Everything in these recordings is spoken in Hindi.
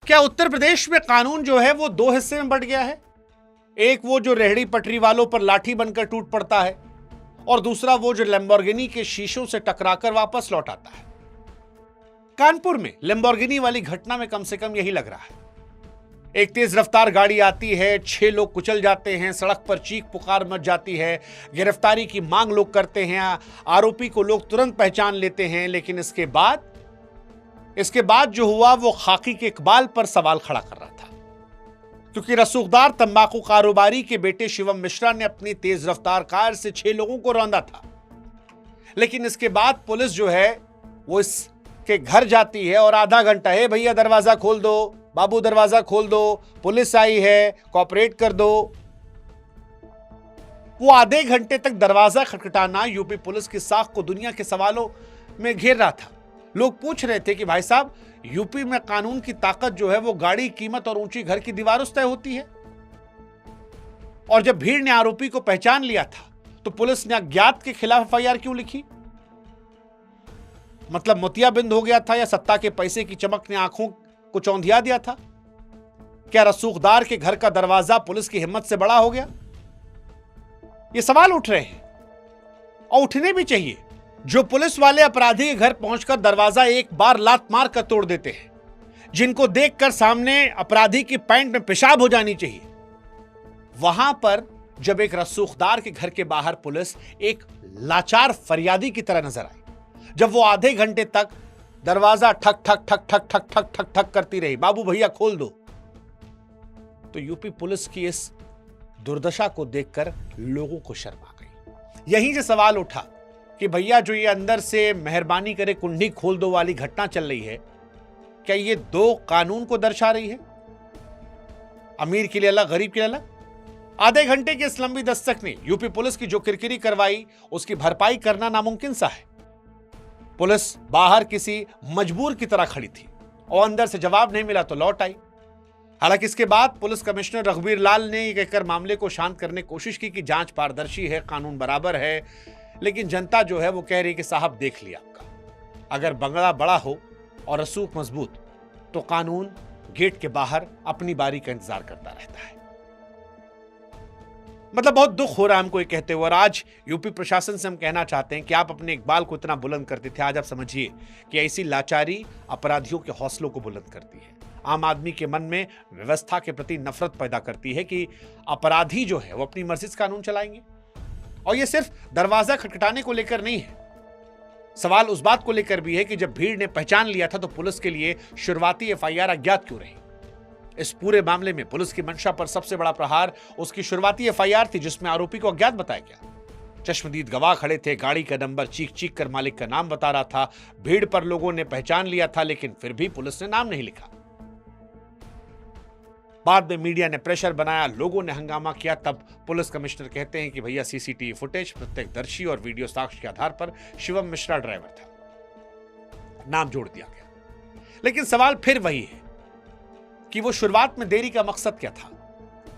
क्या उत्तर प्रदेश में कानून जो है वो दो हिस्से में बंट गया है? एक वो जो रेहड़ी पटरी वालों पर लाठी बनकर टूट पड़ता है और दूसरा वो जो लैम्बोर्गिनी के शीशों से टकराकर वापस लौट आता है। कानपुर में लैम्बोर्गिनी वाली घटना में कम से कम यही लग रहा है। एक तेज रफ्तार गाड़ी आती है, 6 लोग कुचल जाते हैं, सड़क पर चीख पुकार मच जाती है, गिरफ्तारी की मांग लोग करते हैं, आरोपी को लोग तुरंत पहचान लेते हैं। लेकिन इसके बाद जो हुआ वो खाकी के इकबाल पर सवाल खड़ा कर रहा था, क्योंकि रसूखदार तंबाकू कारोबारी के बेटे शिवम मिश्रा ने अपनी तेज रफ्तार कार से 6 लोगों को रौंदा था। लेकिन इसके बाद पुलिस जो है वो इसके घर जाती है और आधा घंटा, है भैया दरवाजा खोल दो, बाबू दरवाजा खोल दो, पुलिस आई है, कोऑपरेट कर दो। वो आधे घंटे तक दरवाजा खटखटाना यूपी पुलिस की साख को दुनिया के सवालों में घेर रहा था। लोग पूछ रहे थे कि भाई साहब, यूपी में कानून की ताकत जो है वो गाड़ी, कीमत और ऊंची घर की दीवारों से तय होती है। और जब भीड़ ने आरोपी को पहचान लिया था तो पुलिस ने अज्ञात के खिलाफ एफआईआर क्यों लिखी? मतलब मोतियाबिंद हो गया था या सत्ता के पैसे की चमक ने आंखों को चौंधिया दिया था? क्या रसूखदार के घर का दरवाजा पुलिस की हिम्मत से बड़ा हो गया? ये सवाल उठ रहे हैं और उठने भी चाहिए। जो पुलिस वाले अपराधी के घर पहुंचकर दरवाजा एक बार लात मार कर तोड़ देते हैं, जिनको देखकर सामने अपराधी की पैंट में पेशाब हो जानी चाहिए, वहां पर जब एक रसूखदार के घर के बाहर पुलिस एक लाचार फरियादी की तरह नजर आई, जब वो आधे घंटे तक दरवाजा ठक ठक ठक ठक ठक ठक ठक ठक करती रही, बाबू भैया खोल दो, तो यूपी पुलिस की इस दुर्दशा को देखकर लोगों को शर्म आ गई। यहीं से सवाल उठा कि भैया जो ये अंदर से मेहरबानी करे कुंडी खोल दो वाली घटना चल रही है, क्या ये दो कानून को दर्शा रही है? अमीर के लिए अलग, गरीब के लिए अलग। आधे घंटे की इस लंबी दस्तक ने यूपी पुलिस की जो किरकिरी करवाई उसकी भरपाई करना नामुमकिन सा है। पुलिस बाहर किसी मजबूर की तरह खड़ी थी और अंदर से जवाब नहीं मिला तो लौट आई। हालांकि इसके बाद पुलिस कमिश्नर रघुवीर लाल ने यह कहकर मामले को शांत करने की कोशिश की कि जांच पारदर्शी है, कानून बराबर है। लेकिन जनता जो है वो कह रही कि साहब देख लिया आपका, अगर बंगला बड़ा हो और रसूख मजबूत तो कानून गेट के बाहर अपनी बारी का इंतजार करता रहता है। मतलब बहुत दुख हो रहा है हमको ये कहते हुए। और आज यूपी प्रशासन से हम कहना चाहते हैं कि आप अपने इकबाल को इतना बुलंद करते थे, आज आप समझिए कि ऐसी लाचारी अपराधियों के हौसलों को बुलंद करती है, आम आदमी के मन में व्यवस्था के प्रति नफरत पैदा करती है कि अपराधी जो है वो अपनी मर्जी से कानून चलाएंगे। और ये सिर्फ दरवाजा खटखटाने को लेकर नहीं है, सवाल उस बात को लेकर भी है कि जब भीड़ ने पहचान लिया था तो पुलिस के लिए शुरुआती एफआईआर अज्ञात क्यों रही? इस पूरे मामले में पुलिस की मंशा पर सबसे बड़ा प्रहार उसकी शुरुआती एफआईआर थी, जिसमें आरोपी को अज्ञात बताया गया। चश्मदीद गवाह खड़े थे, गाड़ी का नंबर चीख चीख कर मालिक का नाम बता रहा था। भीड़ पर लोगों ने पहचान लिया था, लेकिन फिर भी पुलिस ने नाम नहीं लिखा। बाद में मीडिया ने प्रेशर बनाया, लोगों ने हंगामा किया, तब पुलिस कमिश्नर कहते हैं कि भैया सीसीटीवी फुटेज, प्रत्यक्षदर्शी और वीडियो साक्ष्य के आधार पर शिवम मिश्रा ड्राइवर था, नाम जोड़ दिया गया। लेकिन सवाल फिर वही है कि वो शुरुआत में देरी का मकसद क्या था?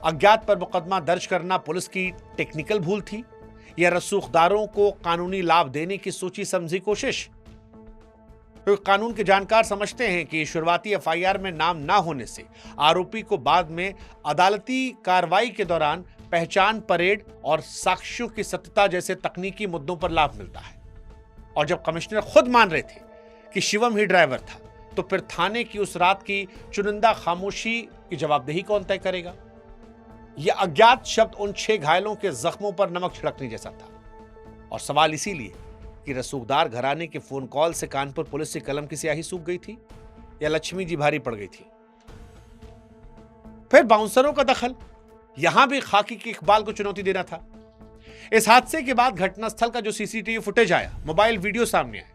अज्ञात पर मुकदमा दर्ज करना पुलिस की टेक्निकल भूल थी या रसूखदारों को कानूनी लाभ देने की सोची समझी कोशिश? तो कानून के जानकार समझते हैं कि शुरुआती एफआईआर में नाम ना होने से आरोपी को बाद में अदालती कार्रवाई के दौरान पहचान परेड और साक्ष्यों की सत्यता जैसे तकनीकी मुद्दों पर लाभ मिलता है। और जब कमिश्नर खुद मान रहे थे कि शिवम ही ड्राइवर था, तो फिर थाने की उस रात की चुनिंदा खामोशी की जवाबदेही कौन तय करेगा? यह अज्ञात शब्द उन 6 घायलों के जख्मों पर नमक छिड़कने जैसा था। और सवाल इसीलिए कि रसूखदार घराने के फोन कॉल से कानपुर पुलिस की कलम की स्याही सूख गई थी या लक्ष्मी जी भारी पड़ गई थी? फिर बाउंसरों का दखल, यहां भी खाकी के इकबाल को चुनौती देना था। इस हादसे के बाद घटनास्थल का जो सीसीटीवी फुटेज आया, मोबाइल वीडियो सामने आए,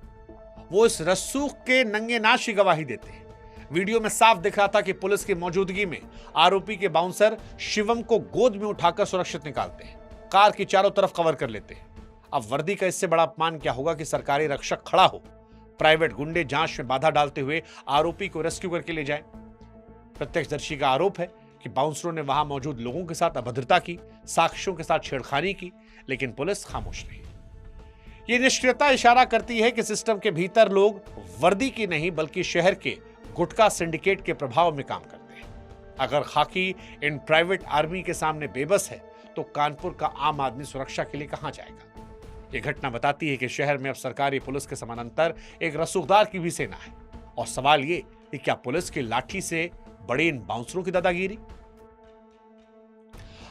वो इस रसूख के नंगे नाच की गवाही देते हैं। वीडियो में साफ दिख रहा था कि पुलिस की मौजूदगी में आरोपी के बाउंसर शिवम को गोद में उठाकर सुरक्षित निकालते हैं, कार की चारों तरफ कवर कर लेते हैं। अब वर्दी का इससे बड़ा अपमान क्या होगा कि सरकारी रक्षक खड़ा हो, प्राइवेट गुंडे जांच में बाधा डालते हुए आरोपी को रेस्क्यू करके ले जाए। प्रत्यक्षदर्शी का आरोप है कि बाउंसरों ने वहां मौजूद लोगों के साथ अभद्रता की, साक्ष्यों के साथ छेड़खानी की, लेकिन पुलिस खामोश रही। ये निष्क्रियता इशारा करती है कि सिस्टम के भीतर लोग वर्दी की नहीं बल्कि शहर के गुटखा सिंडिकेट के प्रभाव में काम करते हैं। अगर खाकी इन प्राइवेट आर्मी के सामने बेबस है तो कानपुर का आम आदमी सुरक्षा के लिए कहां जाएगा? यह घटना बताती है कि शहर में अब सरकारी पुलिस के समानांतर एक रसूखदार की भी सेना है। और सवाल ये कि क्या पुलिस की लाठी से बड़े इन बाउंसरों की दादागिरी?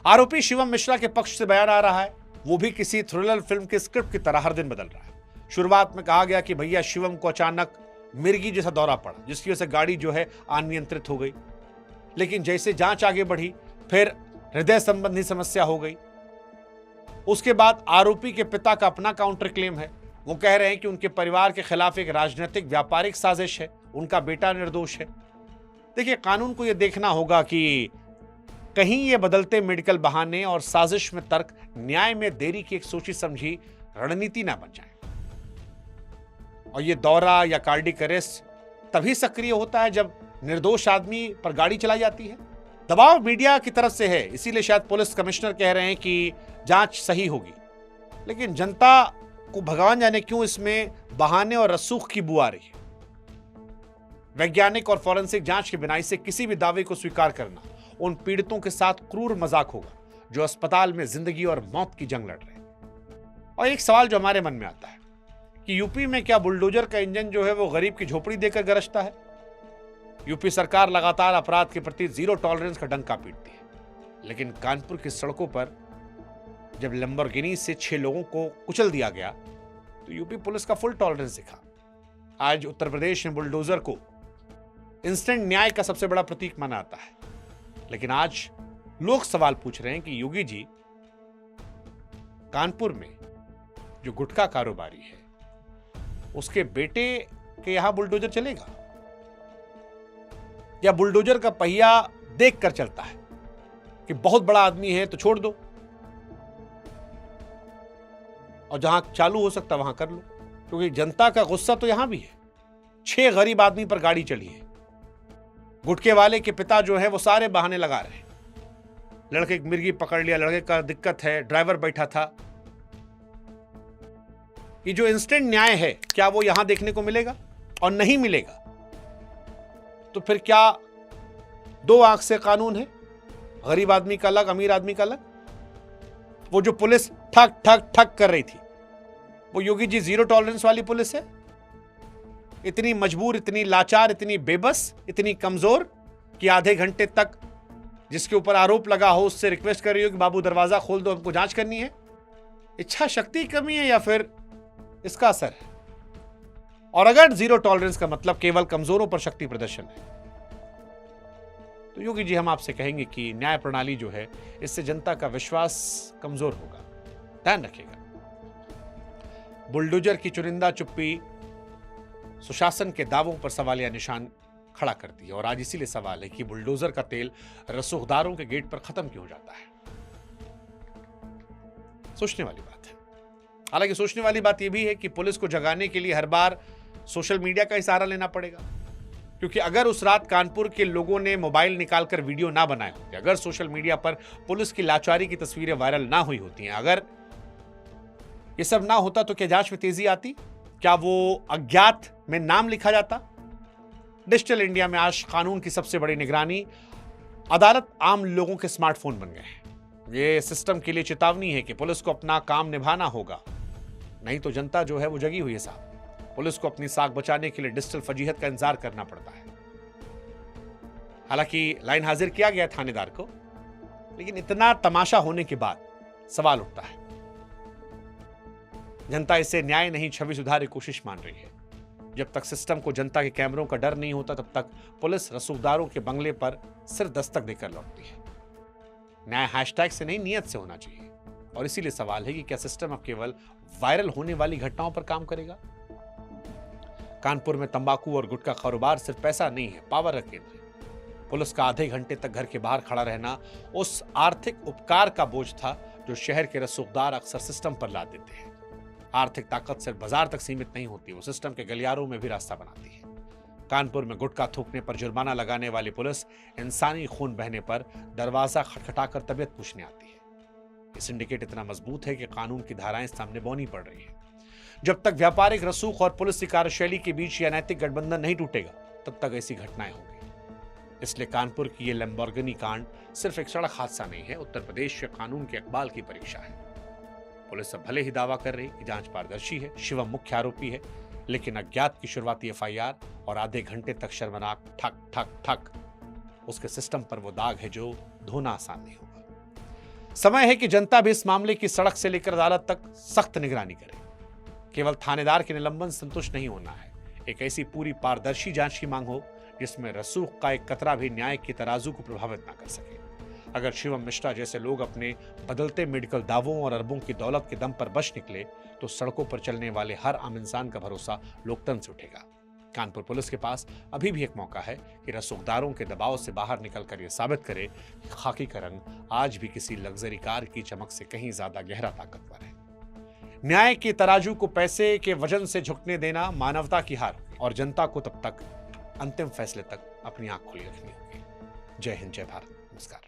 आरोपी शिवम मिश्रा के पक्ष से बयान आ रहा है, वो भी किसी थ्रिलर फिल्म के स्क्रिप्ट की तरह हर दिन बदल रहा है। शुरुआत में कहा गया कि भैया शिवम को अचानक मिर्गी जैसा दौरा पड़ा, जिसकी वजह से गाड़ी जो है अनियंत्रित हो गई। लेकिन जैसे जांच आगे बढ़ी फिर हृदय संबंधी समस्या हो गई। उसके बाद आरोपी के पिता का अपना काउंटर क्लेम है। वो कह रहे हैं कि उनके परिवार के खिलाफ एक राजनीतिक व्यापारिक साजिश है, उनका बेटा निर्दोष है। देखिए, कानून को यह देखना होगा कि कहीं ये बदलते मेडिकल बहाने और साजिश में तर्क न्याय में देरी की एक सोची समझी रणनीति ना बन जाए। और ये दौरा या कार्डिक अरेस्ट तभी सक्रिय होता है जब निर्दोष आदमी पर गाड़ी चलाई जाती है। दबाव मीडिया की तरफ से है, इसीलिए शायद पुलिस कमिश्नर कह रहे हैं कि जांच सही होगी। लेकिन जनता को भगवान जाने क्यों इसमें बहाने और रसूख की बू आ रही है। वैज्ञानिक और फॉरेंसिक जांच के बिना इसे किसी भी दावे को स्वीकार करना उन पीड़ितों के साथ क्रूर मजाक होगा जो अस्पताल में जिंदगी और मौत की जंग लड़ रहे हैं। और एक सवाल जो हमारे मन में आता है कि यूपी में क्या बुलडोजर का इंजन जो है वो गरीब की झोपड़ी देकर गरजता है? यूपी सरकार लगातार अपराध के प्रति जीरो टॉलरेंस का डंका पीटती है, लेकिन कानपुर की सड़कों पर जब लैम्बोर्गिनी से 6 लोगों को कुचल दिया गया तो यूपी पुलिस का फुल टॉलरेंस दिखा। आज उत्तर प्रदेश में बुलडोजर को इंस्टेंट न्याय का सबसे बड़ा प्रतीक माना जाता है। लेकिन आज लोग सवाल पूछ रहे हैं कि योगी जी, कानपुर में जो गुटखा कारोबारी है उसके बेटे के यहां बुलडोजर चलेगा या बुलडोजर का पहिया देखकर चलता है कि बहुत बड़ा आदमी है तो छोड़ दो और जहां चालू हो सकता वहां कर लो? क्योंकि जनता का गुस्सा तो यहां भी है। 6 गरीब आदमी पर गाड़ी चली है। गुटके वाले के पिता जो है वो सारे बहाने लगा रहे हैं। लड़के की मिर्गी पकड़ लिया, लड़के का दिक्कत है, ड्राइवर बैठा था। ये जो इंस्टेंट न्याय है क्या वो यहां देखने को मिलेगा? और नहीं मिलेगा तो फिर क्या 2 आंख से कानून है? गरीब आदमी का अलग, अमीर आदमी का अलग। वो जो पुलिस ठक ठक ठक कर रही थी वो योगी जी जीरो टॉलरेंस वाली पुलिस है? इतनी मजबूर, इतनी लाचार, इतनी बेबस, इतनी कमजोर कि आधे घंटे तक जिसके ऊपर आरोप लगा हो उससे रिक्वेस्ट कर रही हो कि बाबू दरवाजा खोल दो, हमको जांच करनी है। इच्छा शक्ति की कमी है या फिर इसका असर है? और अगर जीरो टॉलरेंस का मतलब केवल कमजोरों पर शक्ति प्रदर्शन है तो योगी जी, हम आपसे कहेंगे कि न्याय प्रणाली जो है इससे जनता का विश्वास कमजोर होगा। ध्यान रखिएगा। बुलडोजर की चुनिंदा चुप्पी सुशासन के दावों पर सवालिया निशान खड़ा करती है। और आज इसीलिए सवाल है कि बुलडोजर का तेल रसूखदारों के गेट पर खत्म क्यों हो जाता है? सोचने वाली बात है। हालांकि सोचने वाली बात यह भी है कि पुलिस को जगाने के लिए हर बार सोशल मीडिया का ही सहारा लेना पड़ेगा। क्योंकि अगर उस रात कानपुर के लोगों ने मोबाइल निकालकर वीडियो ना बनाए होते, अगर सोशल मीडिया पर पुलिस की लाचारी की तस्वीरें वायरल ना हुई होती हैं, अगर ये सब ना होता तो क्या जांच में तेजी आती? क्या वो अज्ञात में नाम लिखा जाता? डिजिटल इंडिया में आज कानून की सबसे बड़ी निगरानी, अदालत आम लोगों के स्मार्टफोन बन गए हैं। ये सिस्टम के लिए चेतावनी है कि पुलिस को अपना काम निभाना होगा, नहीं तो जनता जो है वो जगी हुई है साहब। पुलिस को अपनी साख बचाने के लिए डिजिटल फजीहत का इंतजार करना पड़ता है। हालांकि लाइन हाजिर किया गया थानेदार को, लेकिन इतना तमाशा होने के बाद सवाल उठता है। जनता इसे न्याय नहीं छवि सुधार की कोशिश मान रही है। जब तक सिस्टम को जनता के कैमरों का डर नहीं होता तब तक पुलिस रसूखदारों के बंगले पर सिर्फ दस्तक देकर लौटती है। न्याय हैशटैग से नहीं, नियत से होना चाहिए। और इसीलिए सवाल है कि क्या सिस्टम अब केवल वायरल होने वाली घटनाओं पर काम करेगा? कानपुर में तंबाकू और गुटखा कारोबार सिर्फ पैसा नहीं है, पावर का केंद्र है। पुलिस का आधे घंटे तक घर के बाहर खड़ा रहना उस आर्थिक उपकार का बोझ था जो शहर के रसूखदार अक्सर सिस्टम पर लाद देते हैं। आर्थिक ताकत सिर्फ बाजार तक सीमित नहीं होती, वो सिस्टम के गलियारों में भी रास्ता बनाती है। कानपुर में गुटखा थूकने पर जुर्माना लगाने वाली पुलिस इंसानी खून बहने पर दरवाजा खटखटाकर तबीयत पूछने आती है। ये सिंडिकेट इतना मजबूत है कि कानून की धाराएं सामने बौनी पड़ रही है। जब तक व्यापारिक रसूख और पुलिस की कार्यशैली के बीच यह नैतिक गठबंधन नहीं टूटेगा तब तक ऐसी घटनाएं होंगी। इसलिए कानपुर की ये लैम्बोर्गिनी कांड सिर्फ एक सड़क हादसा नहीं है, उत्तर प्रदेश के कानून के इकबाल की परीक्षा है। पुलिस अब भले ही दावा कर रही कि जांच पारदर्शी है, शिवम मुख्य आरोपी है, लेकिन अज्ञात की शुरुआती एफआईआर और आधे घंटे तक शर्मनाक ठक ठक ठक, उसके सिस्टम पर वो दाग है जो धोना आसान नहीं होगा। समय है कि जनता भी इस मामले की सड़क से लेकर अदालत तक सख्त निगरानी करे। केवल थानेदार के निलंबन संतुष्ट नहीं होना है, एक ऐसी पूरी पारदर्शी जांच की मांग हो जिसमें रसूख का एक कतरा भी न्याय की तराजू को प्रभावित ना कर सके। अगर शिवम मिश्रा जैसे लोग अपने बदलते मेडिकल दावों और अरबों की दौलत के दम पर बच निकले तो सड़कों पर चलने वाले हर आम इंसान का भरोसा लोकतंत्र से उठेगा। कानपुर पुलिस के पास अभी भी एक मौका है कि रसूखदारों के दबाव से बाहर निकलकर यह साबित करे कि खाकी का रंग आज भी किसी लग्जरी कार की चमक से कहीं ज्यादा गहरा ताकतवर है। न्याय के तराजू को पैसे के वजन से झुकने देना मानवता की हार होगी और जनता को तब तक अंतिम फैसले तक अपनी आंख खुली रखनी होगी। जय हिंद, जय भारत, नमस्कार।